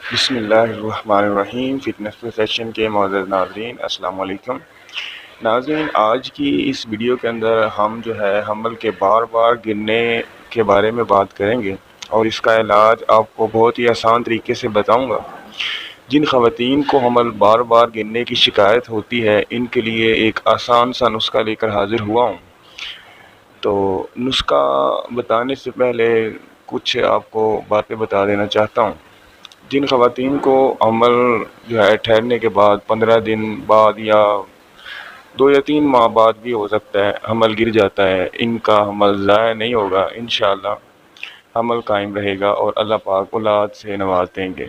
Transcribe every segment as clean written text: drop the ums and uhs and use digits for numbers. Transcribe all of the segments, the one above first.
بسم اللہ الرحمن الرحیم۔ فٹنس پروفیشن کے معزز ناظرین، السلام علیکم۔ ناظرین، آج کی اس ویڈیو کے اندر ہم جو ہے حمل کے بار بار گرنے کے بارے میں بات کریں گے، اور اس کا علاج آپ کو بہت ہی آسان طریقے سے بتاؤں گا۔ جن خواتین کو حمل بار بار گرنے کی شکایت ہوتی ہے، ان کے لیے ایک آسان سا نسخہ لے کر حاضر ہوا ہوں۔ تو نسخہ بتانے سے پہلے کچھ آپ کو باتیں بتا دینا چاہتا ہوں۔ جن خواتین کو حمل جو ہے ٹھہرنے کے بعد 15 دن بعد یا 2 یا 3 ماہ بعد بھی ہو سکتا ہے حمل گر جاتا ہے، ان کا حمل ضائع نہیں ہوگا، انشاءاللہ حمل قائم رہے گا اور اللہ پاک اولاد سے نواز دیں گے۔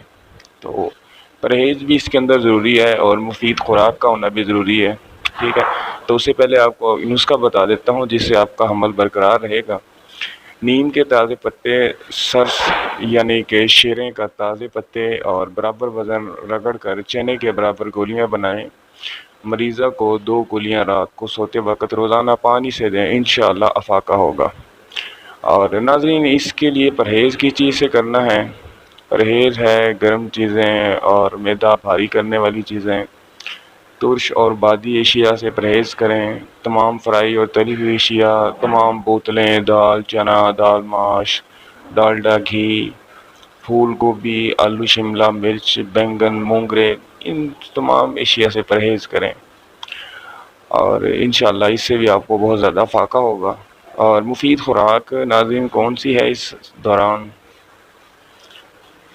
تو پرہیز بھی اس کے اندر ضروری ہے اور مفید خوراک کا ہونا بھی ضروری ہے، ٹھیک ہے۔ تو اس سے پہلے آپ کو نسخہ بتا دیتا ہوں جس سے آپ کا حمل برقرار رہے گا۔ نیم کے تازے پتے، سرس یعنی کہ شیریں کا تازے پتے اور برابر وزن رگڑ کر چنے کے برابر گولیاں بنائیں۔ مریضہ کو 2 گولیاں رات کو سوتے وقت روزانہ پانی سے دیں، انشاءاللہ افاقہ ہوگا۔ اور ناظرین، اس کے لیے پرہیز کی چیز سے کرنا ہے۔ پرہیز ہے گرم چیزیں اور میدا بھاری کرنے والی چیزیں، ترش اور بادی اشیاء سے پرہیز کریں۔ تمام فرائی اور تلی ہوئی اشیاء، تمام بوتلیں، دال، چنا، دال ماش، ڈالڈا گھی، پھول گوبھی، آلو شملہ مرچ، بینگن، مونگرے، ان تمام اشیاء سے پرہیز کریں، اور انشاءاللہ اس سے بھی آپ کو بہت زیادہ فائدہ ہوگا۔ اور مفید خوراک ناظرین کون سی ہے اس دوران؟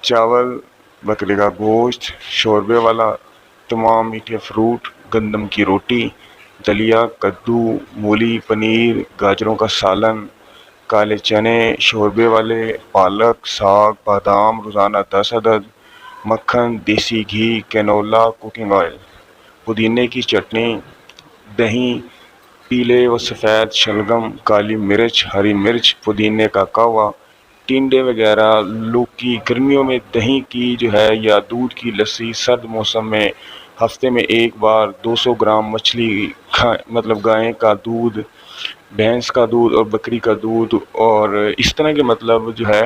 چاول، بکرے کا گوشت، شوربے والا، تمام میٹھے فروٹ، گندم کی روٹی، دلیا، کدو، مولی، پنیر، گاجروں کا سالن، کالے چنے، شوربے والے، پالک، ساگ، بادام روزانہ 10 عدد، مکھن، دیسی گھی، کینولا، کوکنگ آئل، پودینے کی چٹنی، دہی، پیلے و سفید شلگم، کالی مرچ، ہری مرچ، پودینے کا قہوہ، ٹینڈے وغیرہ، لوکی۔ گرمیوں میں دہی کی جو ہے یا دودھ کی لسی، سرد موسم میں ہفتے میں 1 بار 200 گرام مچھلی مطلب گائے کا دودھ، بھینس کا دودھ اور بکری کا دودھ، اور اس طرح کے مطلب جو ہے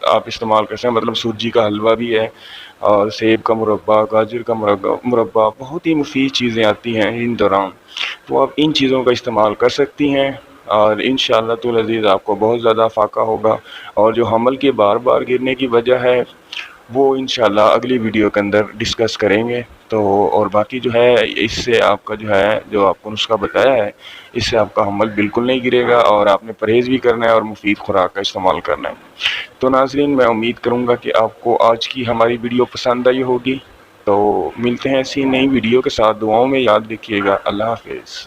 آپ استعمال کر سکتے ہیں۔ مطلب سوجی کا حلوہ بھی ہے، اور سیب کا مربع، گاجر کا مربع، بہت ہی مفید چیزیں آتی ہیں ان دوران، تو آپ ان چیزوں کا استعمال کر سکتی ہیں، اور انشاءاللہ تو العزیز آپ کو بہت زیادہ فائدہ ہوگا۔ اور جو حمل کے بار بار گرنے کی وجہ ہے وہ انشاءاللہ اگلی ویڈیو کے اندر ڈسکس کریں گے۔ تو اور باقی جو ہے اس سے آپ کا جو ہے جو آپ کو نسخہ بتایا ہے، اس سے آپ کا حمل بالکل نہیں گرے گا، اور آپ نے پرہیز بھی کرنا ہے اور مفید خوراک کا استعمال کرنا ہے۔ تو ناظرین، میں امید کروں گا کہ آپ کو آج کی ہماری ویڈیو پسند آئی ہوگی۔ تو ملتے ہیں ایسی نئی ویڈیو کے ساتھ، دعاؤں میں یاد رکھیے گا۔ اللہ حافظ۔